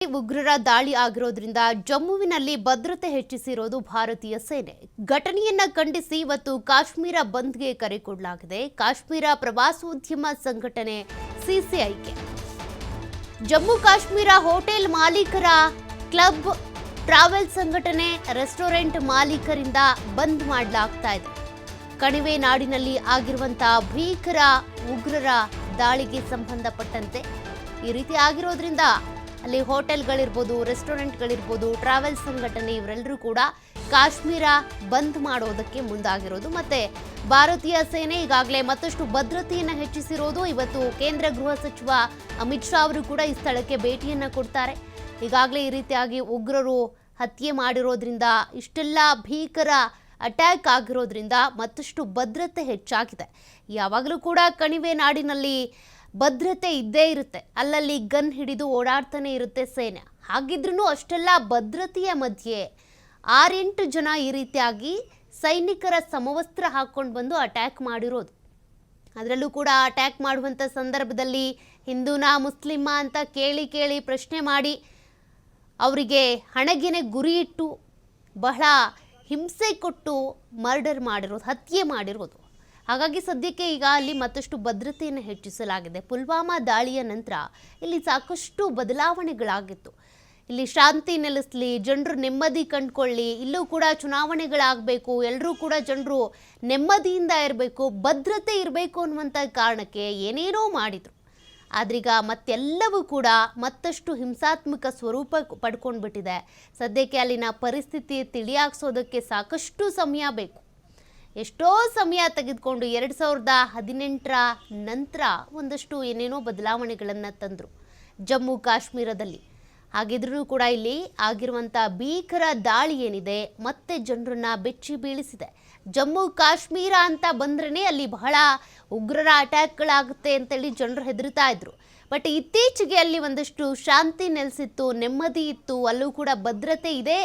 ಉಗ್ರರ ದಾಳಿ ಆಗಿರೋದ್ರಿಂದ ಜಮ್ಮುವಿನಲ್ಲಿ ಭದ್ರತೆ ಹೆಚ್ಚಿಸಿರೋದು ಭಾರತೀಯ ಸೇನೆ. ಘಟನೆಯನ್ನ ಖಂಡಿಸಿ ಇವತ್ತು ಕಾಶ್ಮೀರ ಬಂದ್ಗೆ ಕರೆ ಕೊಡಲಾಗಿದೆ. ಕಾಶ್ಮೀರ ಪ್ರವಾಸೋದ್ಯಮ ಸಂಘಟನೆ ಸಿಸಿಐಗೆ ಜಮ್ಮು ಕಾಶ್ಮೀರ ಹೋಟೆಲ್ ಮಾಲೀಕರ ಕ್ಲಬ್, ಟ್ರಾವೆಲ್ ಸಂಘಟನೆ, ರೆಸ್ಟೋರೆಂಟ್ ಮಾಲೀಕರಿಂದ ಬಂದ್ ಮಾಡಲಾಗ್ತಾ ಇದೆ. ಕಣಿವೆ ನಾಡಿನಲ್ಲಿ ಆಗಿರುವಂತಹ ಭೀಕರ ಉಗ್ರರ ದಾಳಿಗೆ ಸಂಬಂಧಪಟ್ಟಂತೆ ಈ ರೀತಿ ಆಗಿರೋದ್ರಿಂದ ಅಲ್ಲಿ ಹೋಟೆಲ್ಗಳಿರ್ಬೋದು, ರೆಸ್ಟೋರೆಂಟ್ಗಳಿರ್ಬೋದು, ಟ್ರಾವೆಲ್ ಸಂಘಟನೆ ಇವರೆಲ್ಲರೂ ಕೂಡ ಕಾಶ್ಮೀರ ಬಂದ್ ಮಾಡೋದಕ್ಕೆ ಮುಂದಾಗಿರೋದು. ಮತ್ತೆ ಭಾರತೀಯ ಸೇನೆ ಈಗಾಗಲೇ ಮತ್ತಷ್ಟು ಭದ್ರತೆಯನ್ನು ಹೆಚ್ಚಿಸಿರೋದು. ಇವತ್ತು ಕೇಂದ್ರ ಗೃಹ ಸಚಿವ ಅಮಿತ್ ಶಾ ಅವರು ಕೂಡ ಈ ಸ್ಥಳಕ್ಕೆ ಭೇಟಿಯನ್ನ ಕೊಡ್ತಾರೆ. ಈಗಾಗಲೇ ಈ ರೀತಿಯಾಗಿ ಉಗ್ರರು ಹತ್ಯೆ ಮಾಡಿರೋದ್ರಿಂದ, ಇಷ್ಟೆಲ್ಲ ಭೀಕರ ಅಟ್ಯಾಕ್ ಆಗಿರೋದ್ರಿಂದ ಮತ್ತಷ್ಟು ಭದ್ರತೆ ಹೆಚ್ಚಾಗಿದೆ. ಯಾವಾಗಲೂ ಕೂಡ ಕಣಿವೆ ನಾಡಿನಲ್ಲಿ ಭದ್ರತೆ ಇದ್ದೇ ಇರುತ್ತೆ. ಅಲ್ಲಲ್ಲಿ ಗನ್ ಹಿಡಿದು ಓಡಾಡ್ತಾನೆ ಇರುತ್ತೆ ಸೇನೆ. ಹಾಗಿದ್ರೂ ಅಷ್ಟೆಲ್ಲ ಭದ್ರತೆಯ ಮಧ್ಯೆ 6-8 ಜನ ಈ ರೀತಿಯಾಗಿ ಸೈನಿಕರ ಸಮವಸ್ತ್ರ ಹಾಕ್ಕೊಂಡು ಬಂದು ಅಟ್ಯಾಕ್ ಮಾಡಿರೋದು. ಅದರಲ್ಲೂ ಕೂಡ ಅಟ್ಯಾಕ್ ಮಾಡುವಂಥ ಸಂದರ್ಭದಲ್ಲಿ ಹಿಂದೂನಾ ಮುಸ್ಲಿಮಾ ಅಂತ ಕೇಳಿ ಪ್ರಶ್ನೆ ಮಾಡಿ ಅವರಿಗೆ ಹಣೆಗೆನೆ ಗುರಿ ಇಟ್ಟು ಬಹಳ ಹಿಂಸೆ ಕೊಟ್ಟು ಮರ್ಡರ್ ಮಾಡಿರೋದು, ಹತ್ಯೆ ಮಾಡಿರೋದು. ಹಾಗಾಗಿ ಸದ್ಯಕ್ಕೆ ಈಗ ಅಲ್ಲಿ ಮತ್ತಷ್ಟು ಭದ್ರತೆಯನ್ನು ಹೆಚ್ಚಿಸಲಾಗಿದೆ. ಪುಲ್ವಾಮಾ ದಾಳಿಯ ನಂತರ ಇಲ್ಲಿ ಸಾಕಷ್ಟು ಬದಲಾವಣೆಗಳಾಗಿತ್ತು. ಇಲ್ಲಿ ಶಾಂತಿ ನೆಲೆಸಲಿ, ಜನರು ನೆಮ್ಮದಿ ಕಂಡುಕೊಳ್ಳಿ, ಇಲ್ಲೂ ಕೂಡ ಚುನಾವಣೆಗಳಾಗಬೇಕು, ಎಲ್ಲರೂ ಕೂಡ ಜನರು ನೆಮ್ಮದಿಯಿಂದ ಇರಬೇಕು, ಭದ್ರತೆ ಇರಬೇಕು ಅನ್ನುವಂಥ ಕಾರಣಕ್ಕೆ ಏನೇನೋ ಮಾಡಿದರು. ಆದ್ರೀಗ ಮತ್ತೆಲ್ಲವೂ ಕೂಡ ಮತ್ತಷ್ಟು ಹಿಂಸಾತ್ಮಕ ಸ್ವರೂಪ ಪಡ್ಕೊಂಡು ಬಿಟ್ಟಿದೆ. ಸದ್ಯಕ್ಕೆ ಅಲ್ಲಿನ ಪರಿಸ್ಥಿತಿ ತಿಳಿಯಾಗಿಸೋದಕ್ಕೆ ಸಾಕಷ್ಟು ಸಮಯ ಬೇಕು. ಎಷ್ಟೋ ಸಮಯ ತೆಗೆದುಕೊಂಡು 2018ರ ನಂತರ ಒಂದಷ್ಟು ಏನೇನೋ ಬದಲಾವಣೆಗಳನ್ನು ತಂದರು ಜಮ್ಮು ಕಾಶ್ಮೀರದಲ್ಲಿ. ಹಾಗಿದ್ರೂ ಕೂಡ ಇಲ್ಲಿ ಆಗಿರುವಂಥ ಭೀಕರ ದಾಳಿ ಏನಿದೆ ಮತ್ತೆ ಜನರನ್ನ ಬೆಚ್ಚಿ ಬೀಳಿಸಿದೆ. ಜಮ್ಮು ಕಾಶ್ಮೀರ ಅಂತ ಬಂದ್ರೇ ಅಲ್ಲಿ ಬಹಳ ಉಗ್ರರ ಅಟ್ಯಾಕ್ಗಳಾಗುತ್ತೆ ಅಂತೇಳಿ ಜನರು ಹೆದರ್ತಾ ಇದ್ರು. ಬಟ್ ಇತ್ತೀಚೆಗೆ ಅಲ್ಲಿ ಒಂದಷ್ಟು ಶಾಂತಿ ನೆಲೆಸಿತ್ತು, ನೆಮ್ಮದಿ ಇತ್ತು, ಅಲ್ಲೂ ಕೂಡ ಭದ್ರತೆ ಇದೆ